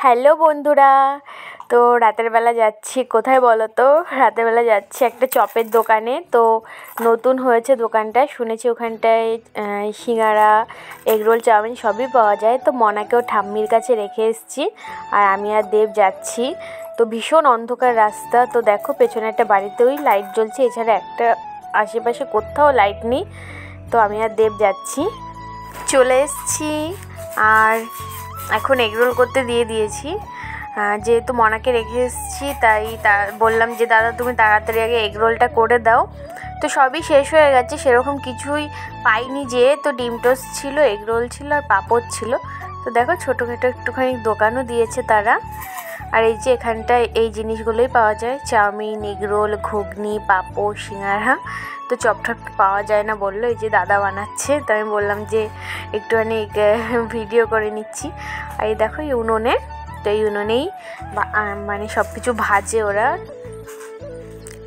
Hello বন্ধুরা, তো রাতের বেলা যাচ্ছি কোথায় বলো তো? রাতের বেলা যাচ্ছি একটা চপের দোকানে। তো নতুন হয়েছে দোকানটা, শুনেছি ওখানটায় সিঙ্গারা, এগরোল, চাউমিন সবই পাওয়া যায়। তো মনাকেও ঠাম্মির কাছে রেখে এসেছি, আর আমি আর দেব যাচ্ছি। তো ভীষণ অন্ধকার রাস্তা। তো দেখো পেছনে একটা বাড়িতেই লাইট জ্বলছে, এছাড়া একটা আশেপাশে কোথাও লাইট নেই। তো আমি আর দেব যাচ্ছি, চলে এসেছি। আর এখন এগরোল করতে দিয়ে দিয়েছি, যেহেতু মনাকে রেখে এসেছি তাই বললাম যে দাদা তুমি তাড়াতাড়ি আগে এগরোলটা করে দাও। তো সবই শেষ হয়ে গেছে, সেরকম কিছুই পাইনি। যে তো ডিম টোস্ট ছিল, এগরোল ছিল আর পাঁপড় ছিল। তো দেখো ছোটোখাটো একটুখানি দোকানও দিয়েছে তারা। আর এই যে এখানটায় এই জিনিসগুলোই পাওয়া যায়, চাউমিন, এগরোল, ঘুগনি, পাঁপড়, সিঙ্গারা। তো চপ টপ পাওয়া যায় না বললো, এই যে দাদা বানাচ্ছে। তো আমি বললাম যে একটুখানি ভিডিও করে নিচ্ছি। আর এই দেখো এই উনুনে, তো এই উনুনেই মানে সব কিছু ভাজে ওরা,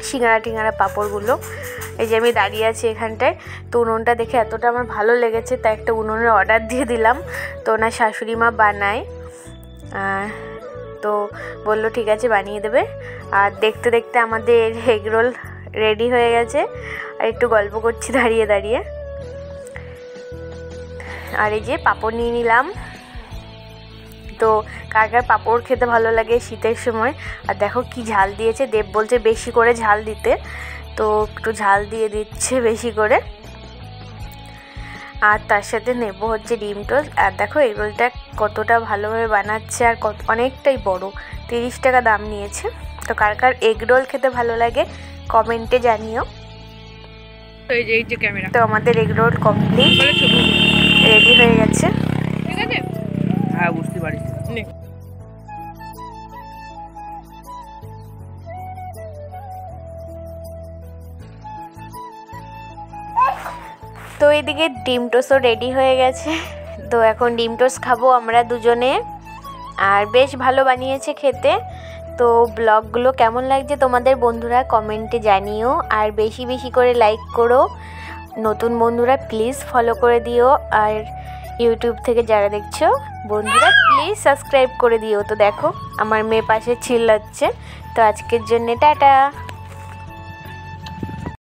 সিঙ্গারা টিঙ্গারা পাঁপড়গুলো। এই যে আমি দাঁড়িয়ে আছি এখানটায়। তো উনুনটা দেখে এতটা আমার ভালো লেগেছে, তাই একটা উনুনের অর্ডার দিয়ে দিলাম। তো ওনার শাশুড়ি মা বানায়, তো বললো ঠিক আছে বানিয়ে দেবে। আর দেখতে দেখতে আমাদের এগরোল রেডি হয়ে গেছে। আর একটু গল্প করছি দাঁড়িয়ে দাঁড়িয়ে। আর এই যে পাঁপড় নিয়ে নিলাম। তো কার কার পাঁপড় খেতে ভালো লাগে শীতের সময়। আর দেখো কি ঝাল দিয়েছে, দেব বলছে বেশি করে ঝাল দিতে, তো একটু ঝাল দিয়ে দিচ্ছে বেশি করে। আর তার সাথে নেব হচ্ছে ডিম টোস্ট। আর দেখো এগরোলটা কতটা ভালোভাবে বানাচ্ছে, আর অনেকটাই বড়, 30 টাকা দাম নিয়েছে। তো কার কার এগরোল খেতে ভালো লাগে কমেন্টে জানিও। তো আমাদের এগরোল কমপ্লিট, রেডি হয়ে গেছে। ঠিক আছে, হ্যাঁ বুঝতে পারিস। তো এদিকে ডিম টোস্টও রেডি হয়ে গেছে। তো এখন ডিম টোস্ট খাবো আমরা দুজনে। আর বেশ ভালো বানিয়েছে খেতে। তো ব্লগগুলো কেমন লাগছে তোমাদের বন্ধুরা কমেন্টে জানিও। আর বেশি বেশি করে লাইক করো, নতুন বন্ধুরা প্লিজ ফলো করে দিও। আর ইউটিউব থেকে যারা দেখছো বন্ধুরা প্লিজ সাবস্ক্রাইব করে দিও। তো দেখো আমার মেয়ে পাশে চিল্লাচ্ছে। তো আজকের জন্য টাটা।